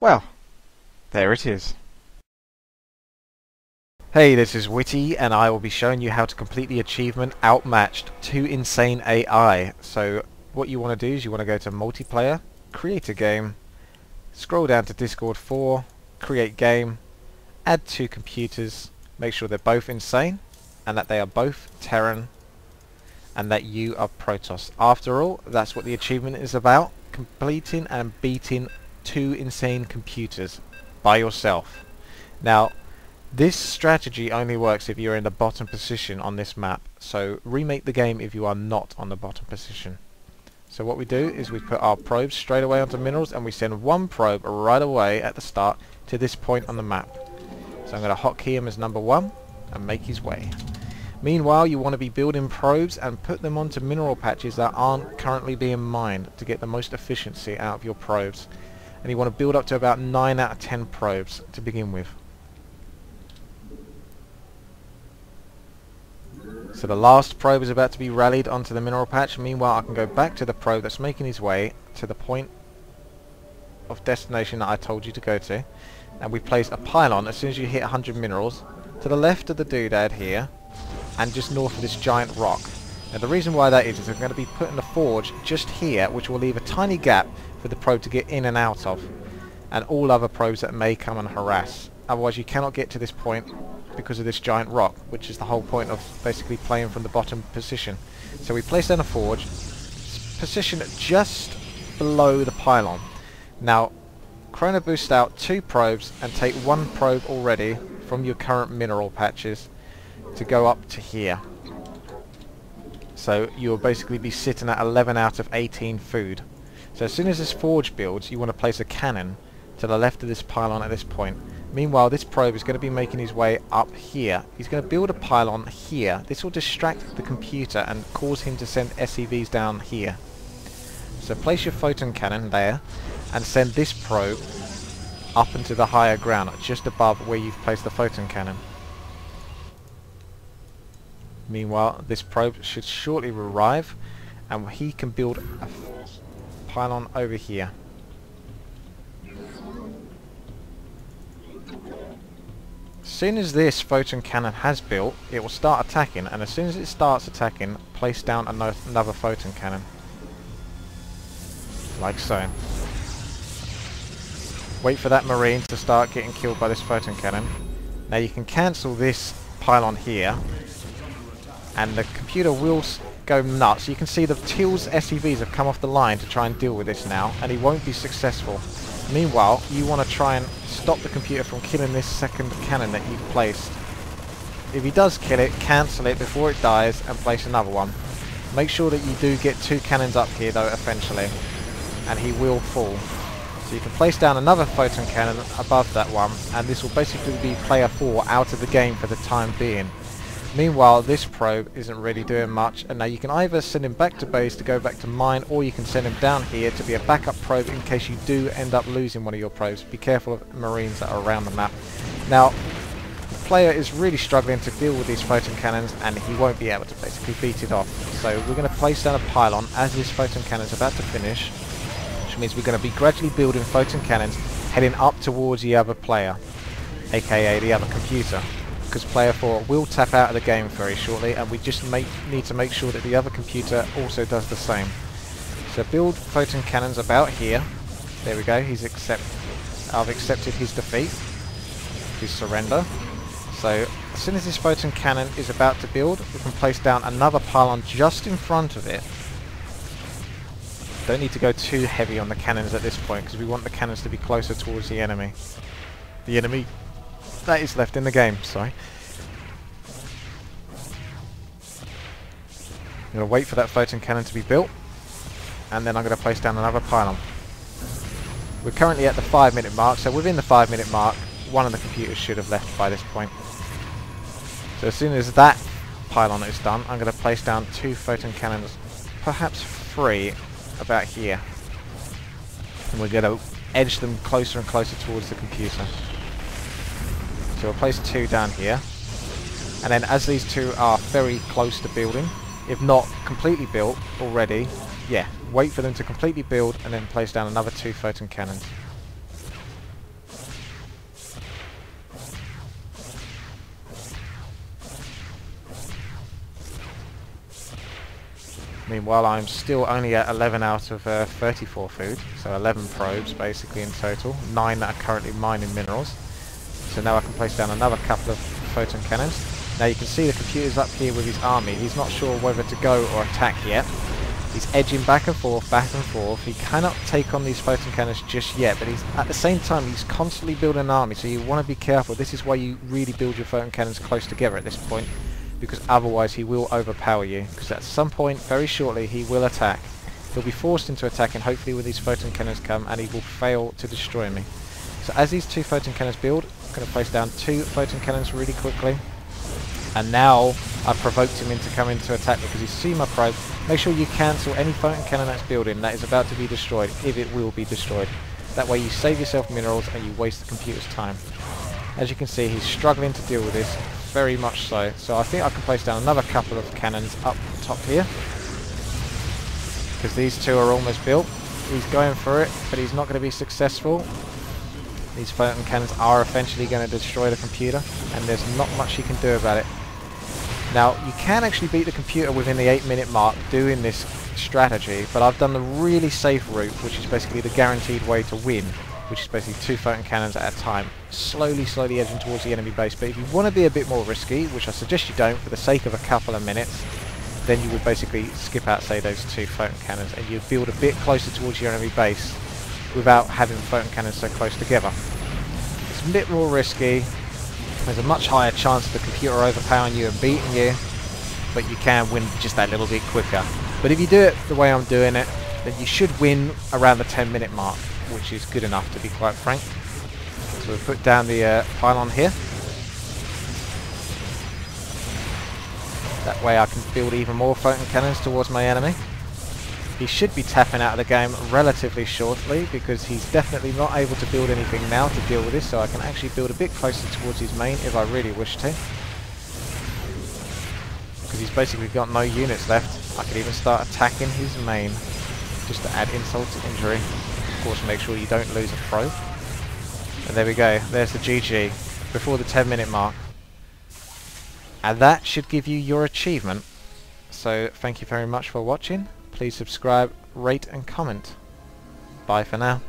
Well, there it is. Hey, this is Witty, and I will be showing you how to complete the achievement Outmatched to Insane AI. So what you want to do is you want to go to Multiplayer, Create a Game, scroll down to Discord 4, Create Game, add two computers, make sure they're both insane, and that they are both Terran, and that you are Protoss. After all, that's what the achievement is about, completing and beating two insane computers by yourself. Now, this strategy only works if you're in the bottom position on this map, so remake the game if you are not on the bottom position. So what we do is we put our probes straight away onto minerals, and we send one probe right away at the start to this point on the map. So I'm going to hotkey him as number 1 and make his way. Meanwhile, you want to be building probes and put them onto mineral patches that aren't currently being mined to get the most efficiency out of your probes. And you want to build up to about 9 out of 10 probes to begin with. So the last probe is about to be rallied onto the mineral patch. Meanwhile, I can go back to the probe that's making his way to the point of destination that I told you to go to. And we place a pylon as soon as you hit 100 minerals to the left of the doodad here and just north of this giant rock. Now the reason why that is I'm going to be putting a forge just here, which will leave a tiny gap for the probe to get in and out of, and all other probes that may come and harass. Otherwise you cannot get to this point because of this giant rock, which is the whole point of basically playing from the bottom position. So we place down a forge, position it just below the pylon. Now chrono boost out 2 probes and take 1 probe already from your current mineral patches to go up to here. So you'll basically be sitting at 11 out of 18 food. So as soon as this forge builds, you want to place a cannon to the left of this pylon at this point. Meanwhile, this probe is going to be making his way up here. He's going to build a pylon here. This will distract the computer and cause him to send SCVs down here. So place your photon cannon there and send this probe up into the higher ground, just above where you've placed the photon cannon. Meanwhile, this probe should shortly arrive, and he can build a pylon over here. As soon as this photon cannon has built, it will start attacking, and as soon as it starts attacking, place down another photon cannon. Like so. Wait for that marine to start getting killed by this photon cannon. Now you can cancel this pylon here, and the computer will go nuts. You can see the Teal's SCVs have come off the line to try and deal with this now, and he won't be successful. Meanwhile, you want to try and stop the computer from killing this second cannon that you've placed. If he does kill it, cancel it before it dies and place another one. Make sure that you do get 2 cannons up here though eventually, and he will fall. So you can place down another photon cannon above that one, and this will basically be player 4 out of the game for the time being. Meanwhile, this probe isn't really doing much, and now you can either send him back to base to go back to mine, or you can send him down here to be a backup probe in case you do end up losing one of your probes. Be careful of marines that are around the map. Now, the player is really struggling to deal with these photon cannons, and he won't be able to basically beat it off. So we're going to place down a pylon as this photon cannon is about to finish, which means we're going to be gradually building photon cannons heading up towards the other player, aka the other computer. Because player 4 will tap out of the game very shortly, and we just need to make sure that the other computer also does the same. So build photon cannons about here. There we go, I've accepted his defeat, his surrender. So as soon as this photon cannon is about to build, we can place down another pylon just in front of it. Don't need to go too heavy on the cannons at this point, because we want the cannons to be closer towards the enemy. The enemy that is left in the game, sorry. I'm going to wait for that photon cannon to be built, and then I'm going to place down another pylon. We're currently at the 5-minute mark, so within the 5-minute mark, one of the computers should have left by this point. So as soon as that pylon is done, I'm going to place down 2 photon cannons, perhaps 3, about here. And we're going to edge them closer and closer towards the computer. So we'll place 2 down here, and then as these 2 are very close to building, if not completely built already, yeah, wait for them to completely build and then place down another 2 photon cannons. Meanwhile, I'm still only at 11 out of 34 food, so 11 probes basically in total, 9 that are currently mining minerals. So now I can place down another couple of photon cannons. Now you can see the computer's up here with his army. He's not sure whether to go or attack yet. He's edging back and forth, back and forth. He cannot take on these photon cannons just yet, but he's at the same time he's constantly building an army, so you want to be careful. This is why you really build your photon cannons close together at this point, because otherwise he will overpower you, because at some point very shortly he will attack. He'll be forced into attacking, hopefully when these photon cannons come, and he will fail to destroy me. So as these 2 photon cannons build, I'm going to place down 2 photon cannons really quickly. And now I've provoked him into coming to attack because he's seen my probe. Make sure you cancel any photon cannon that's building that is about to be destroyed, if it will be destroyed. That way you save yourself minerals and you waste the computer's time. As you can see, he's struggling to deal with this, very much so. So I think I can place down another couple of cannons up top here, because these 2 are almost built. He's going for it, but he's not going to be successful. These photon cannons are eventually going to destroy the computer, and there's not much he can do about it. Now, you can actually beat the computer within the 8-minute mark doing this strategy, but I've done the really safe route, which is basically the guaranteed way to win, which is basically 2 photon cannons at a time, slowly edging towards the enemy base. But if you want to be a bit more risky, which I suggest you don't for the sake of a couple of minutes, then you would basically skip out, say, those 2 photon cannons, and you build a bit closer towards your enemy base without having photon cannons so close together. It's a bit more risky. There's a much higher chance of the computer overpowering you and beating you, but you can win just that little bit quicker. But if you do it the way I'm doing it, then you should win around the 10-minute mark, which is good enough to be quite frank. So we'll put down the pylon here. That way I can build even more photon cannons towards my enemy. He should be tapping out of the game relatively shortly, because he's definitely not able to build anything now to deal with this, so I can actually build a bit closer towards his main if I really wish to. Because he's basically got no units left. I could even start attacking his main, just to add insult to injury. Of course, make sure you don't lose a probe. And there we go, there's the GG, before the 10-minute mark. And that should give you your achievement. So, thank you very much for watching. Please subscribe, rate and comment. Bye for now.